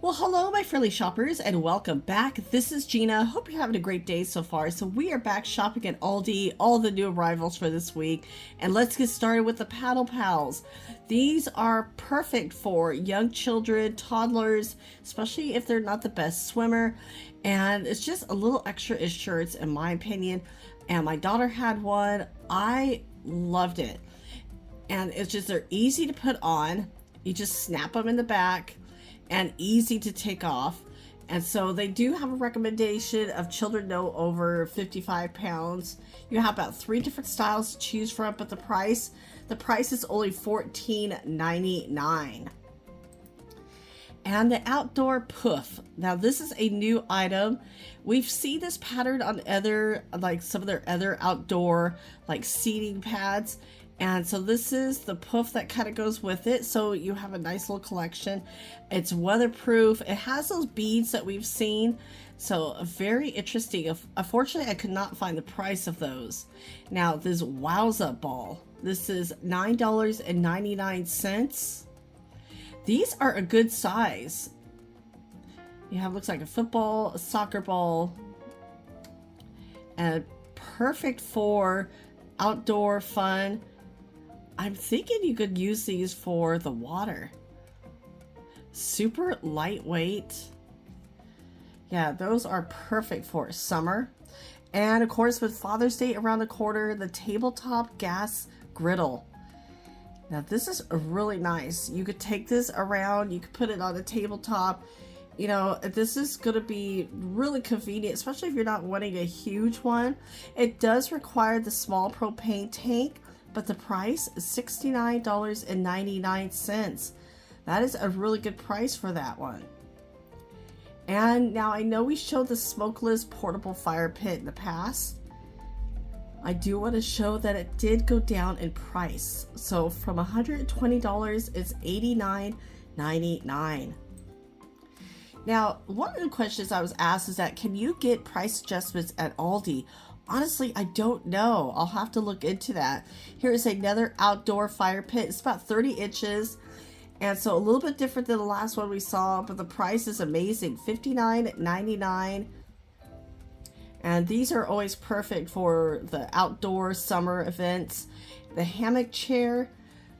Well, hello, my friendly shoppers, and welcome back. This is Gina. Hope you're having a great day so far. So we are back shopping at ALDI, all the new arrivals for this week. And let's get started with the Paddle Pals. These are perfect for young children, toddlers, especially if they're not the best swimmer. And it's just a little extra insurance, in my opinion. And my daughter had one. I loved it. And it's just, they're easy to put on. You just snap them in the back. And easy to take off. And so they do have a recommendation of children no over 55 pounds. You have about 3 different styles to choose from, but the price is only $14.99. And the outdoor poof. Now this is a new item. We've seen this pattern on some of their other outdoor seating pads. And so this is the poof that kind of goes with it. So you have a nice little collection. It's weatherproof. It has those beads that we've seen. So very interesting. Unfortunately, I could not find the price of those. Now this Wowza ball. This is $9.99. These are a good size. You have, looks like a football, a soccer ball, and perfect for outdoor fun. I'm thinking you could use these for the water. Super lightweight. Yeah, those are perfect for summer. And of course, with Father's Day around the corner, the tabletop gas griddle. Now this is really nice. You could take this around, you could put it on a tabletop. You know, this is going to be really convenient, especially if you're not wanting a huge one. It does require the small propane tank, but the price is $69.99. That is a really good price for that one. And now I know we showed the smokeless portable fire pit in the past. I do want to show that it did go down in price. So from $120, it's $89.99. Now, one of the questions I was asked is that, can you get price adjustments at ALDI? Honestly, I don't know. I'll have to look into that. Here is another outdoor fire pit. It's about 30 inches. And so a little bit different than the last one we saw, but the price is amazing. $59.99. And these are always perfect for the outdoor summer events. The hammock chair.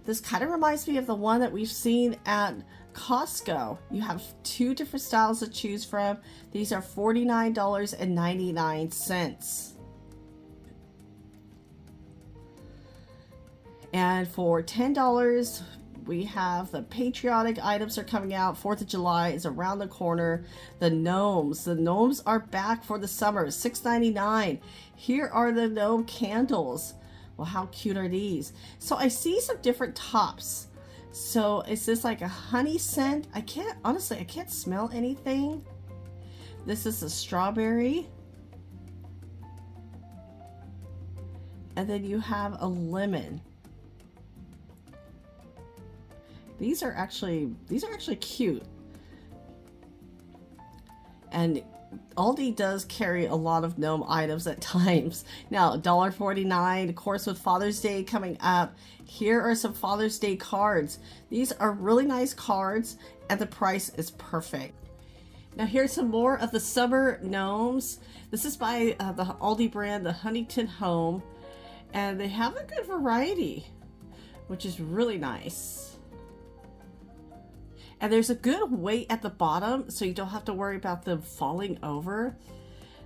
This kind of reminds me of the one that we've seen at Costco. You have 2 different styles to choose from. These are $49.99. And for $10, we have the patriotic items are coming out. 4th of July is around the corner. The gnomes. The gnomes are back for the summer. $6.99. Here are the gnome candles. Well, how cute are these? So I see some different tops. So is this like a honey scent? I can't smell anything. This is a strawberry. And then you have a lemon. These are actually cute. And ALDI does carry a lot of gnome items at times. Now, $1.49, of course, with Father's Day coming up. Here are some Father's Day cards. These are really nice cards, and the price is perfect. Now, here's some more of the summer gnomes. This is by the ALDI brand, the Huntington Home. And they have a good variety, which is really nice. And there's a good weight at the bottom, so you don't have to worry about them falling over.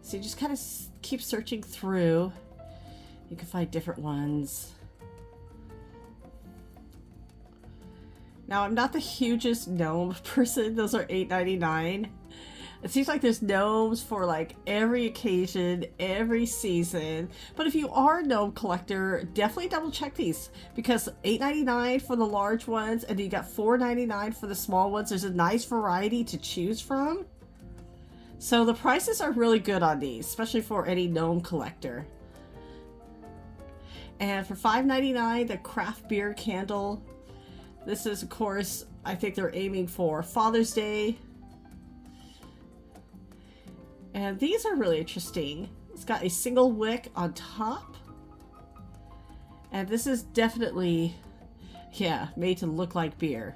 So you just kind of keep searching through. You can find different ones. Now, I'm not the hugest gnome person. Those are $8.99. It seems like there's gnomes for like every occasion, every season. But if you are a gnome collector, definitely double check these, because $8.99 for the large ones, and you got $4.99 for the small ones. There's a nice variety to choose from. So the prices are really good on these, especially for any gnome collector. And for $5.99, the craft beer candle. This is, of course, I think they're aiming for Father's Day. And these are really interesting. It's got a single wick on top. And this is definitely, yeah, made to look like beer.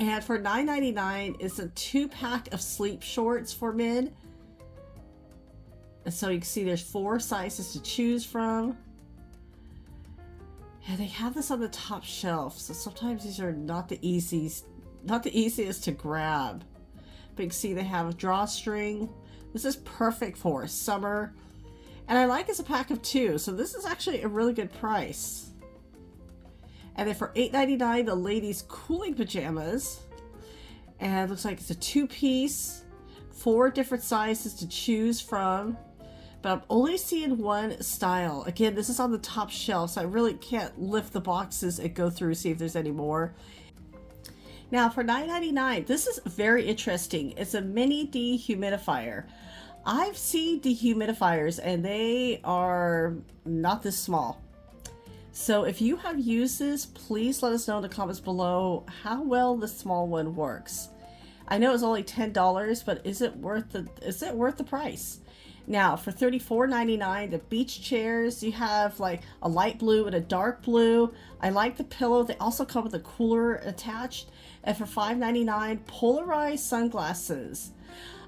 And for $9.99 is a 2-pack of sleep shorts for men. And so you can see there's 4 sizes to choose from. And they have this on the top shelf, so sometimes these are not the easiest to grab. But you can see they have a drawstring. This is perfect for summer. And I like it's a pack of 2, so this is actually a really good price. And then for $8.99, the ladies' cooling pajamas. And it looks like it's a 2-piece, 4 different sizes to choose from. But I'm only seeing one style. Again, this is on the top shelf, so I really can't lift the boxes and go through and see if there's any more. Now for $9.99, this is very interesting. It's a mini dehumidifier. I've seen dehumidifiers and they are not this small. So if you have used this, please let us know in the comments below how well the small one works. I know it's only $10, but is it worth the price? Now for $34.99, the beach chairs, you have like a light blue and a dark blue. I like the pillow. They also come with a cooler attached. And for $5.99, polarized sunglasses.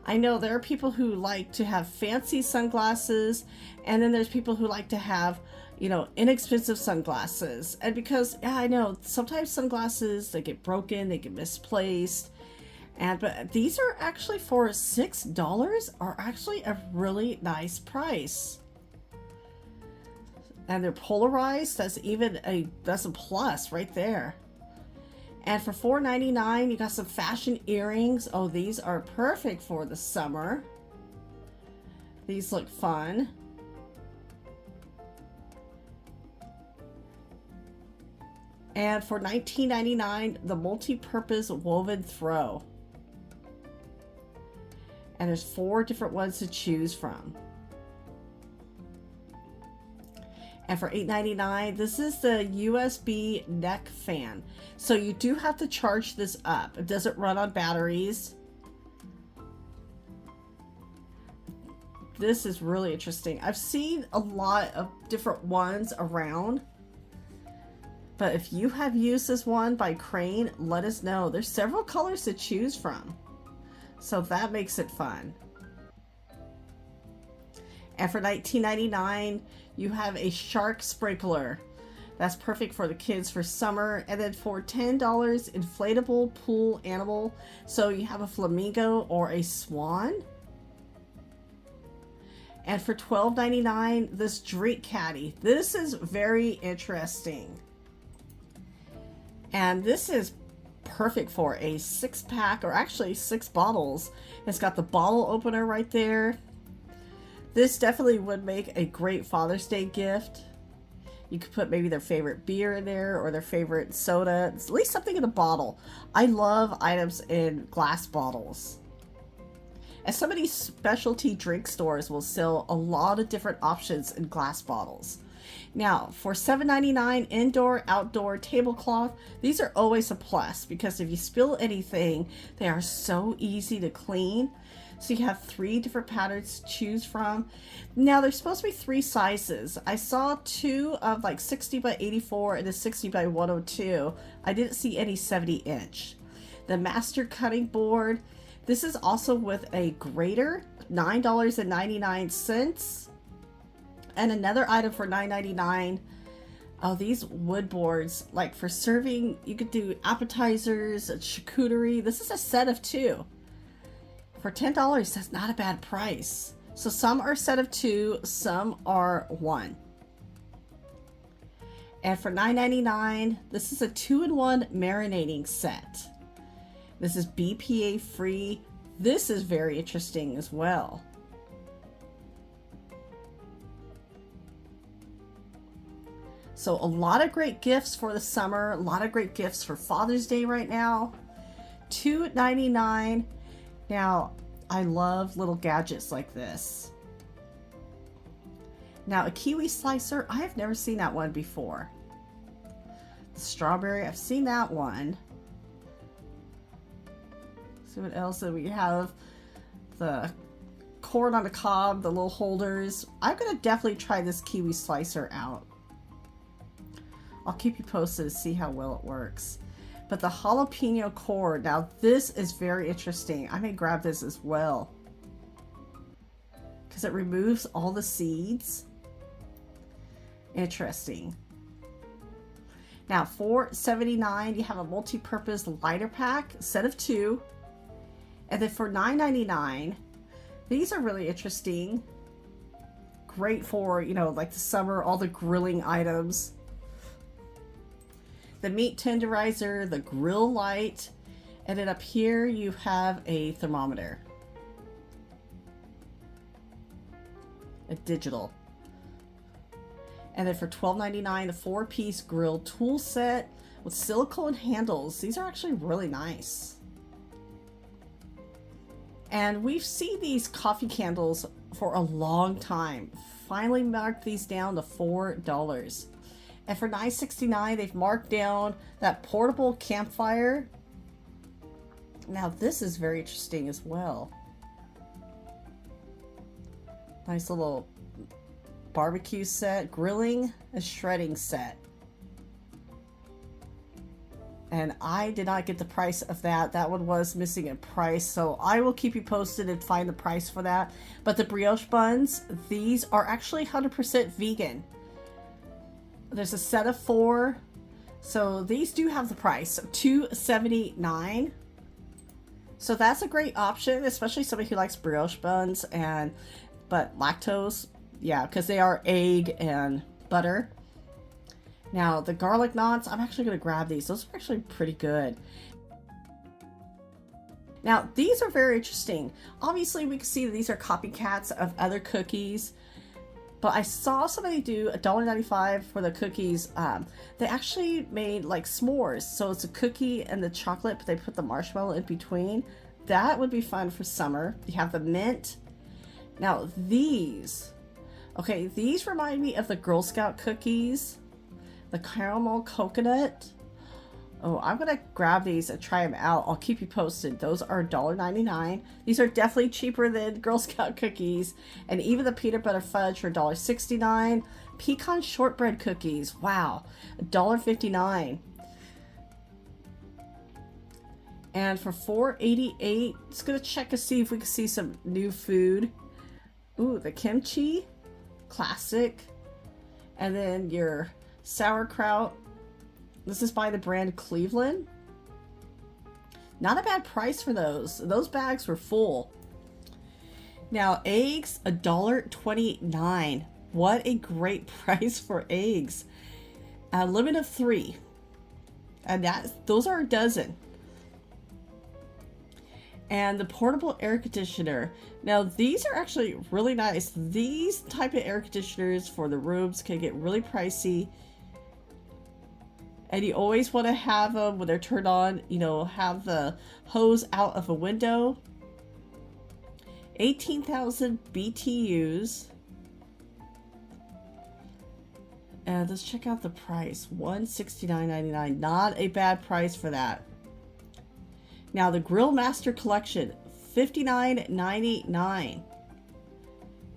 I know there are people who like to have fancy sunglasses, and then there's people who like to have, you know, inexpensive sunglasses. And because, yeah, I know sometimes sunglasses, they get broken, they get misplaced. But these are actually for $6 are actually a really nice price. And they're polarized. That's a plus right there. And for $4.99, you got some fashion earrings. Oh, these are perfect for the summer. These look fun. And for $19.99, the multi-purpose woven throw. And there's 4 different ones to choose from. And for $8.99, this is the USB neck fan. So you do have to charge this up. It doesn't run on batteries. This is really interesting. I've seen a lot of different ones around. But if you have used this one by Crane, let us know. There's several colors to choose from. So that makes it fun. And for $19.99, you have a shark sprinkler. That's perfect for the kids for summer. And then for $10, inflatable pool animal. So you have a flamingo or a swan. And for $12.99, this drink caddy. This is very interesting. And this is perfect for a 6-pack, or actually 6 bottles. It's got the bottle opener right there. This definitely would make a great Father's Day gift. You could put maybe their favorite beer in there or their favorite soda. It's at least something in a bottle. I love items in glass bottles. And some of these specialty drink stores will sell a lot of different options in glass bottles. Now, for $7.99 indoor, outdoor tablecloth, these are always a plus because if you spill anything, they are so easy to clean. So you have 3 different patterns to choose from. Now, there's supposed to be 3 sizes. I saw 2 of like 60 by 84 and a 60 by 102. I didn't see any 70-inch. The master cutting board. This is also with a grater, $9.99. And another item for $9.99. Oh, these wood boards, like for serving, you could do appetizers, a charcuterie. This is a set of 2. For $10, that's not a bad price. So some are a set of 2, some are 1. And for $9.99, this is a 2-in-1 marinating set. This is BPA free. This is very interesting as well. So a lot of great gifts for the summer, a lot of great gifts for Father's Day right now. $2.99. Now, I love little gadgets like this. Now, a kiwi slicer, I have never seen that one before. The strawberry, I've seen that one. See what else do we have? The corn on the cob, the little holders. I'm going to definitely try this kiwi slicer out. I'll keep you posted to see how well it works. But the jalapeno core, now this is very interesting. I may grab this as well, because it removes all the seeds. Interesting. Now $4.79, you have a multi-purpose lighter pack, set of 2. And then for $9.99, these are really interesting. Great for, you know, like the summer, all the grilling items. The meat tenderizer, the grill light, and then up here you have a thermometer. A digital. And then for $12.99, a 4-piece grill tool set with silicone handles. These are actually really nice. And we've seen these coffee candles for a long time. Finally marked these down to $4. And for $9.69, they've marked down that portable campfire. Now this is very interesting as well. Nice little barbecue set, grilling and shredding set. And I did not get the price of that. That one was missing a price, so I will keep you posted and find the price for that. But the brioche buns, these are actually 100% vegan. There's a set of 4, so these do have the price of $2.79. So that's a great option, especially somebody who likes brioche buns but lactose, yeah, because they are egg and butter. Now the garlic knots, I'm actually going to grab these. Those are actually pretty good. Now these are very interesting. Obviously we can see that these are copycats of other cookies. But I saw somebody do $1.95 for the cookies. They actually made like s'mores. So it's a cookie and the chocolate, but they put the marshmallow in between. That would be fun for summer. You have the mint. Now these, okay, these remind me of the Girl Scout cookies. The caramel coconut. Oh, I'm gonna grab these and try them out. I'll keep you posted. Those are $1.99. These are definitely cheaper than Girl Scout cookies. And even the peanut butter fudge for $1.69. Pecan shortbread cookies. Wow, $1.59. And for $4.88, just gonna check to see if we can see some new food. Ooh, the kimchi, classic. And then your sauerkraut. This is by the brand Cleveland. Not a bad price for those. Those bags were full. Now eggs, $1.29. What a great price for eggs. A limit of 3. And those are a dozen. And the portable air conditioner. Now these are actually really nice. These type of air conditioners for the rooms can get really pricey. And you always want to have them when they're turned on, you know, have the hose out of a window. 18,000 BTUs. And let's check out the price. $169.99. Not a bad price for that. Now the Grill Master Collection, $59.99.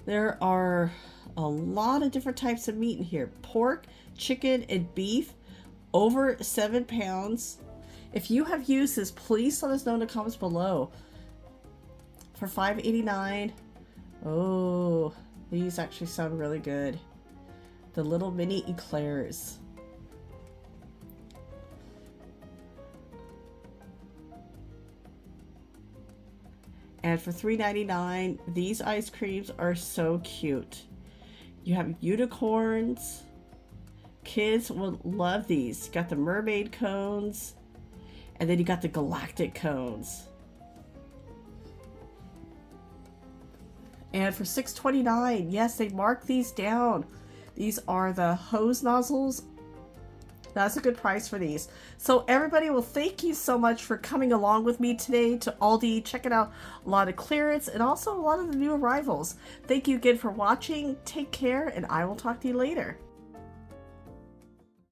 There are a lot of different types of meat in here. Pork, chicken, and beef. Over 7 pounds. If you have used this, please let us know in the comments below. For $5.89. Oh, these actually sound really good. The little mini eclairs. And for $3.99, these ice creams are so cute. You have unicorns. Kids will love these. You got the mermaid cones, and then you got the galactic cones. And for $6.29, yes, they marked these down. These are the hose nozzles. That's a good price for these. So everybody, well, thank you so much for coming along with me today to Aldi, checking out a lot of clearance and also a lot of the new arrivals. Thank you again for watching. Take care, and I will talk to you later.